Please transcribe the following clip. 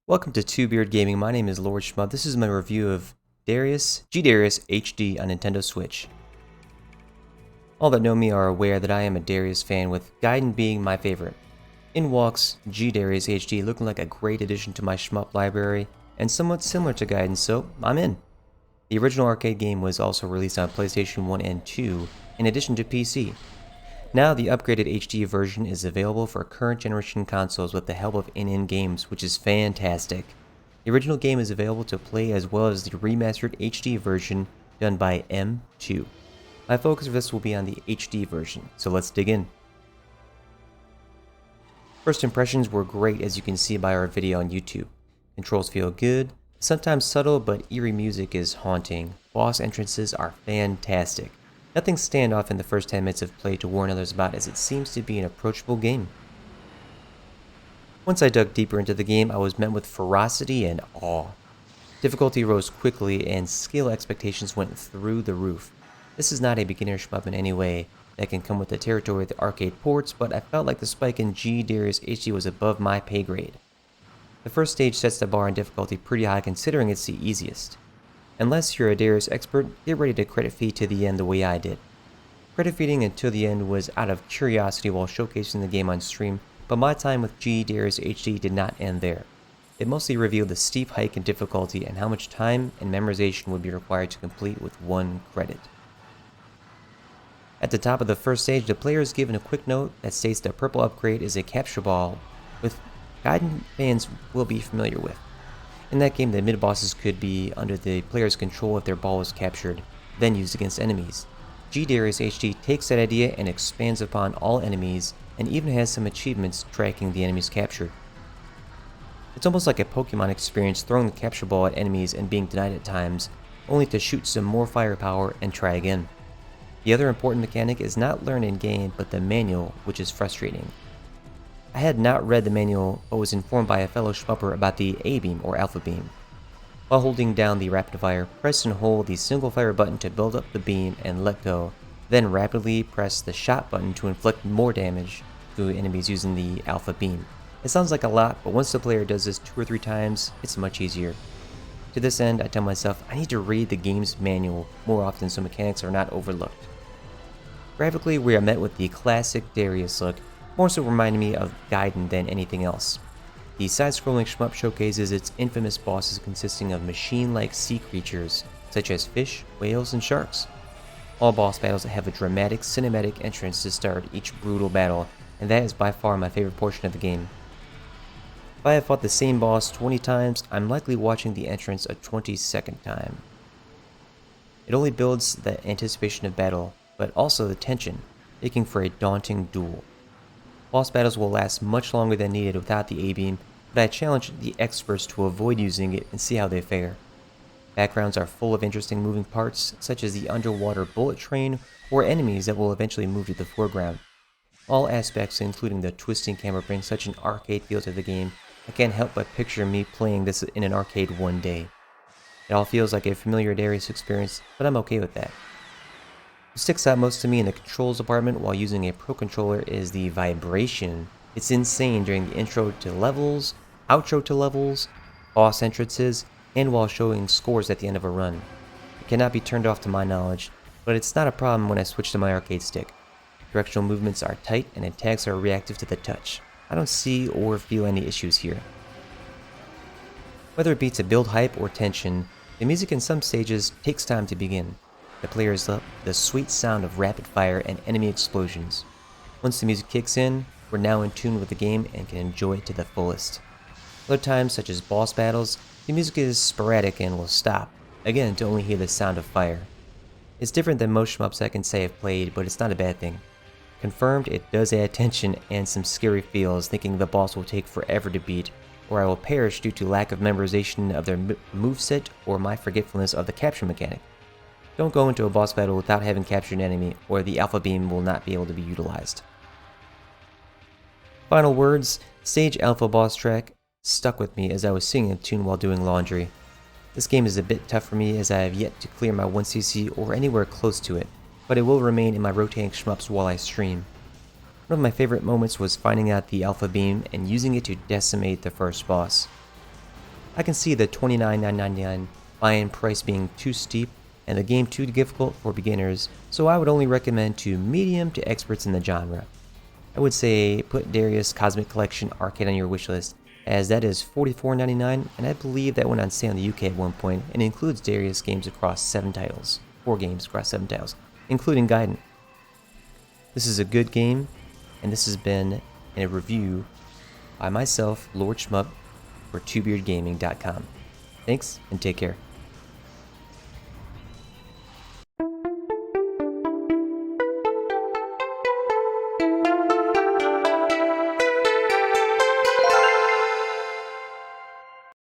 Welcome to Two Beard Gaming. My name is Lord Shmub. This is my review of G-Darius HD on Nintendo Switch. All that know me are aware that I am a Darius fan, with Gaiden being my favorite. In walks G-Darius HD, looking like a great addition to my shmup library and somewhat similar to Gaiden, so I'm in. The original arcade game was also released on PlayStation 1 and 2 in addition to PC. Now the upgraded HD version is available for current generation consoles with the help of in-game games, which is fantastic. The original game is available to play as well as the remastered HD version done by M2. My focus for this will be on the HD version, so let's dig in. First impressions were great, as you can see by our video on YouTube. Controls feel good, sometimes subtle but eerie music is haunting. Boss entrances are fantastic. Nothing standoff in the first 10 minutes of play to warn others about, as it seems to be an approachable game. Once I dug deeper into the game, I was met with ferocity and awe. Difficulty rose quickly and skill expectations went through the roof. This is not a beginner shmup in any way. That can come with the territory of the arcade ports, but I felt like the spike in G-Darius HD was above my pay grade. The first stage sets the bar in difficulty pretty high, considering it's the easiest. Unless you're a Darius expert, get ready to credit feed to the end the way I did. Credit feeding until the end was out of curiosity while showcasing the game on stream, but my time with G-Darius HD did not end there. It mostly revealed the steep hike in difficulty and how much time and memorization would be required to complete with one credit. At the top of the first stage, the player is given a quick note that states the purple upgrade is a capture ball, which Gaiden fans will be familiar with. In that game, the mid-bosses could be under the player's control if their ball was captured, then used against enemies. G-Darius HD takes that idea and expands upon all enemies, and even has some achievements tracking the enemies captured. It's almost like a Pokemon experience, throwing the capture ball at enemies and being denied at times, only to shoot some more firepower and try again. The other important mechanic is not learned in-game, but the manual, which is frustrating. I had not read the manual, but was informed by a fellow shmupper about the A-beam or alpha beam. While holding down the rapid fire, press and hold the single fire button to build up the beam and let go, then rapidly press the shot button to inflict more damage to enemies using the alpha beam. It sounds like a lot, but once the player does this 2 or 3 times, it's much easier. To this end, I tell myself I need to read the game's manual more often so mechanics are not overlooked. Graphically, we are met with the classic Darius look, more so reminding me of Gaiden than anything else. The side-scrolling shmup showcases its infamous bosses consisting of machine-like sea creatures, such as fish, whales, and sharks. All boss battles have a dramatic cinematic entrance to start each brutal battle, and that is by far my favorite portion of the game. If I have fought the same boss 20 times, I'm likely watching the entrance a 22nd time. It only builds the anticipation of battle, but also the tension, making for a daunting duel. Boss battles will last much longer than needed without the A-beam, but I challenge the experts to avoid using it and see how they fare. Backgrounds are full of interesting moving parts, such as the underwater bullet train or enemies that will eventually move to the foreground. All aspects, including the twisting camera, bring such an arcade feel to the game. I can't help but picture me playing this in an arcade one day. It all feels like a familiar Darius experience, but I'm okay with that. What sticks out most to me in the controls department while using a Pro Controller is the vibration. It's insane during the intro to levels, outro to levels, boss entrances, and while showing scores at the end of a run. It cannot be turned off to my knowledge, but it's not a problem when I switch to my arcade stick. Directional movements are tight and attacks are reactive to the touch. I don't see or feel any issues here. Whether it be to build hype or tension, the music in some stages takes time to begin. The players love the sweet sound of rapid fire and enemy explosions. Once the music kicks in, we're now in tune with the game and can enjoy it to the fullest. Other times, such as boss battles, the music is sporadic and will stop, again to only hear the sound of fire. It's different than most shmups I can say I've played, but it's not a bad thing. Confirmed, it does add tension and some scary feels, thinking the boss will take forever to beat, or I will perish due to lack of memorization of their moveset or my forgetfulness of the capture mechanic. Don't go into a boss battle without having captured an enemy, or the alpha beam will not be able to be utilized. Final words, stage alpha boss track stuck with me as I was singing a tune while doing laundry. This game is a bit tough for me as I have yet to clear my 1cc or anywhere close to it, but it will remain in my rotating shmups while I stream. One of my favorite moments was finding out the alpha beam and using it to decimate the first boss. I can see the $29.99 buy-in price being too steep and the game too difficult for beginners, so I would only recommend to medium to experts in the genre. I would say put Darius Cosmic Collection Arcade on your wishlist, as that is $44.99, and I believe that went on sale in the UK at one point, and includes Darius games across 7 titles. 4 games across 7 titles, including Gaiden. This is a good game, and this has been a review by myself, Lord Shmup, for twobeardgaming.com. Thanks, and take care.